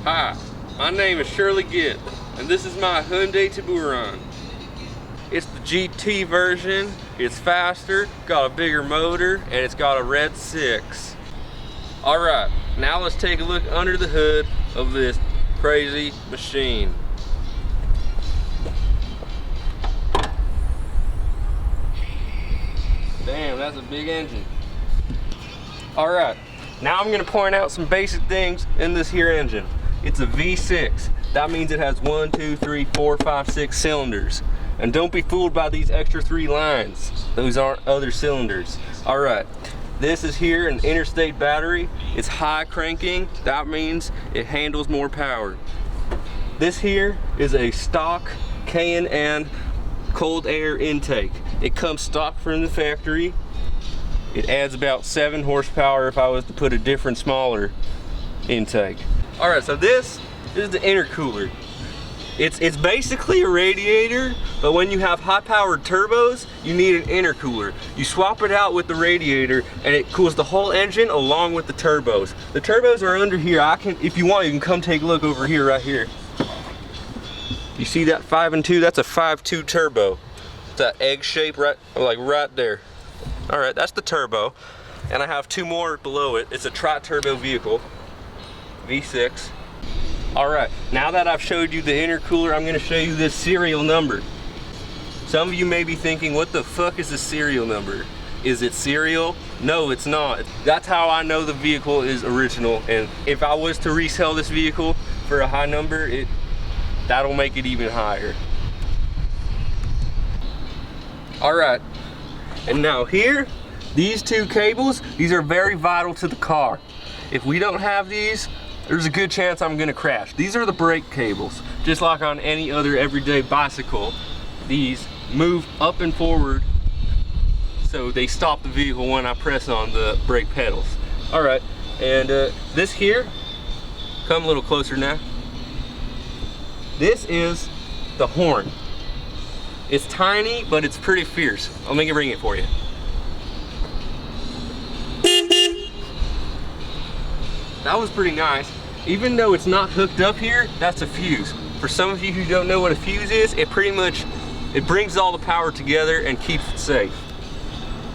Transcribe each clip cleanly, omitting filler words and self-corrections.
Hi, my name is Shirley Gitt, and this is my Hyundai Tiburon. It's the GT version, it's faster, got a bigger motor, and it's got a red 6. Alright, now let's take a look under the hood of this crazy machine. Damn, that's a big engine. Alright, now I'm going to point out some basic things in this here engine. It's a V6. That means it has 1, 2, 3, 4, 5, 6 cylinders. And don't be fooled by these extra 3 lines. Those aren't other cylinders. Alright, this is here an interstate battery. It's high cranking. That means it handles more power. This here is a stock K&N cold air intake. It comes stock from the factory. It adds about 7 horsepower if I was to put a different smaller intake. Alright, so this is the intercooler. It's basically a radiator, but when you have high-powered turbos, you need an intercooler. You swap it out with the radiator, and it cools the whole engine along with the turbos. The turbos are under here. If you want, you can come take a look over here, right here. You see that 5 and 2? That's a 5.2 turbo. It's that egg shape right there. All right, that's the turbo, and I have 2 more below it. It's a tri-turbo vehicle, V6. All right, now that I've showed you the intercooler, I'm gonna show you this serial number. Some of you may be thinking, what the fuck is the serial number? Is it serial? No, it's not. That's how I know the vehicle is original, and if I was to resell this vehicle for a high number, that'll make it even higher. All right, and now here, these 2 cables, these are very vital to the car. If we don't have these, there's a good chance I'm gonna crash. These are the brake cables. Just like on any other everyday bicycle, these move up and forward so they stop the vehicle when I press on the brake pedals. All right, and this here, come a little closer now. This is the horn. It's tiny, but it's pretty fierce. Let me bring it for you. That was pretty nice. Even though it's not hooked up here, that's a fuse. For some of you who don't know what a fuse is, it brings all the power together and keeps it safe.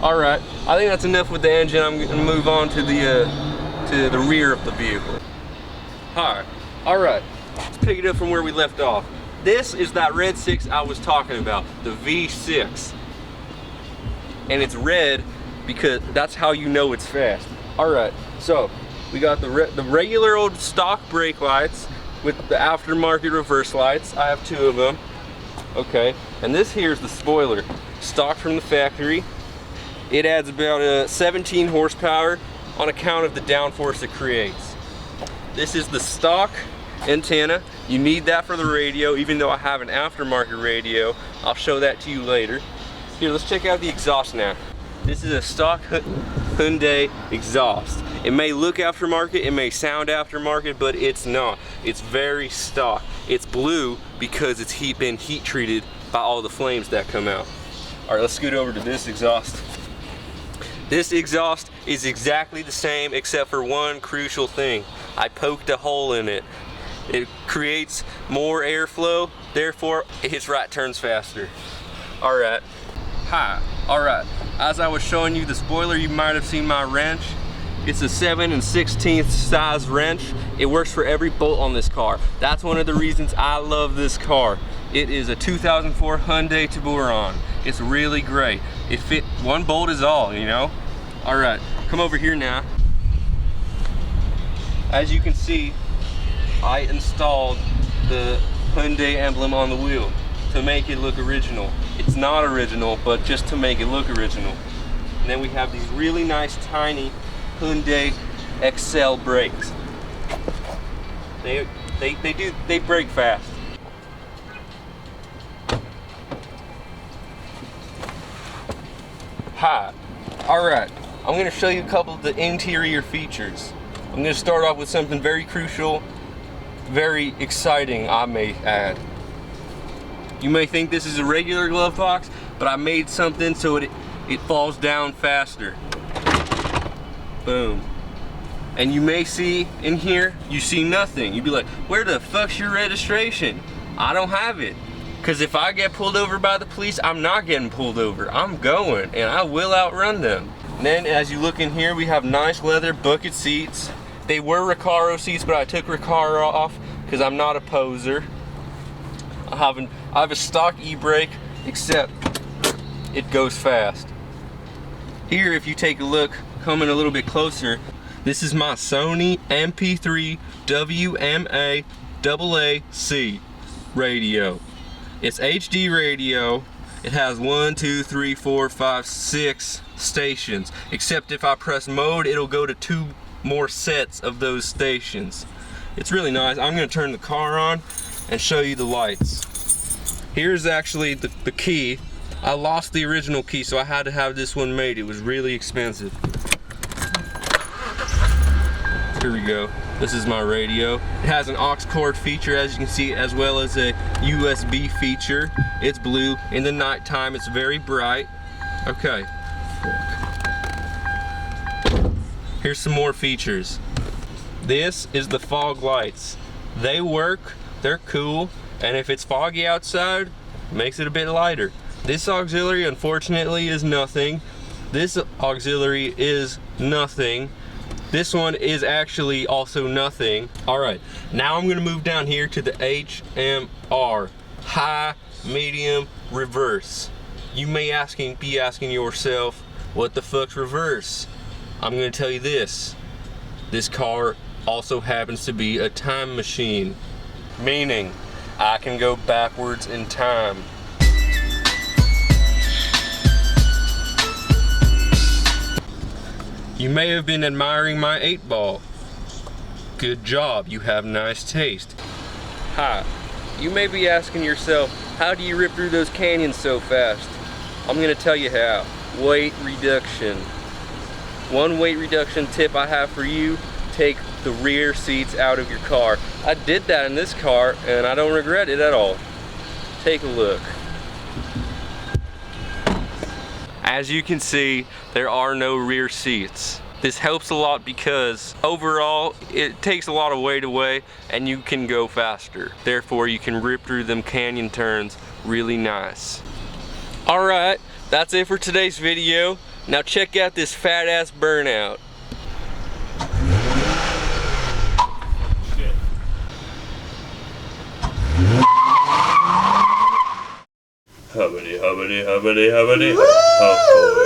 All right, I think that's enough with the engine. I'm gonna move on to the rear of the vehicle. Hi, all right, let's pick it up from where we left off. This is that red 6 I was talking about, the V6. And it's red because that's how you know it's fast. All right, so we got the regular old stock brake lights with the aftermarket reverse lights. I have 2 of them. Okay, and this here's the spoiler, stock from the factory. It adds about 17 horsepower on account of the downforce it creates. This is the stock antenna. You need that for the radio, even though I have an aftermarket radio. I'll show that to you later. Here, let's check out the exhaust now. This is a stock Hyundai exhaust. It may look aftermarket, it may sound aftermarket, but it's not. It's very stock. It's blue because it's been heat treated by all the flames that come out. All right, let's scoot over to this exhaust. This exhaust is exactly the same except for one crucial thing. I poked a hole in it. It creates more airflow, therefore it hits right turns faster. All right. Hi. All right. As I was showing you the spoiler, you might have seen my wrench. It's a 7 1/16 size wrench. It works for every bolt on this car. That's one of the reasons I love this car. It is a 2004 Hyundai Tiburon. It's really great. It fit, one bolt is all, you know? All right, come over here now. As you can see, I installed the Hyundai emblem on the wheel to make it look original. It's not original, but just to make it look original. And then we have these really nice tiny Hyundai XL brakes. They brake fast. Hi. All right, I'm gonna show you a couple of the interior features. I'm gonna start off with something very crucial, very exciting, I may add. You may think this is a regular glove box, but I made something so it falls down faster. Boom. And you may see in here, you see nothing. You'd be like, where the fuck's your registration? I don't have it. Because if I get pulled over by the police, I'm not getting pulled over. I'm going, and I will outrun them. And then as you look in here, we have nice leather bucket seats. They were Recaro seats, but I took Recaro off because I'm not a poser. I have a stock e-brake, except it goes fast. Here, if you take a look, coming a little bit closer, this is my Sony MP3 WMA AAC radio. It's HD radio. It has 1, 2, 3, 4, 5, 6 stations. Except if I press mode, it'll go to 2 more sets of those stations. It's really nice. I'm gonna turn the car on and show you the lights. Here's actually the key. I lost the original key, so I had to have this one made. It was really expensive. Here we go. This is my radio. It has an aux cord feature, as you can see, as well as a USB feature. It's blue. In the nighttime, it's very bright. Okay. Here's some more features. This is the fog lights. They work, they're cool, and if it's foggy outside, it makes it a bit lighter. This auxiliary, unfortunately, is nothing. This auxiliary is nothing. This one is actually also nothing. All right, now I'm gonna move down here to the HMR, high, medium, reverse. You may be asking yourself, what the fuck's reverse? I'm gonna tell you this. This car also happens to be a time machine, meaning I can go backwards in time. You may have been admiring my 8-ball. Good job, you have nice taste. Hi, you may be asking yourself, how do you rip through those canyons so fast? I'm gonna tell you how. Weight reduction. One weight reduction tip I have for you, take the rear seats out of your car. I did that in this car and I don't regret it at all. Take a look. As you can see, there are no rear seats. This helps a lot because overall, it takes a lot of weight away and you can go faster. Therefore, you can rip through them canyon turns really nice. All right, that's it for today's video. Now check out this fat ass burnout. Hubbity, hubbity, hubbity, hubbity.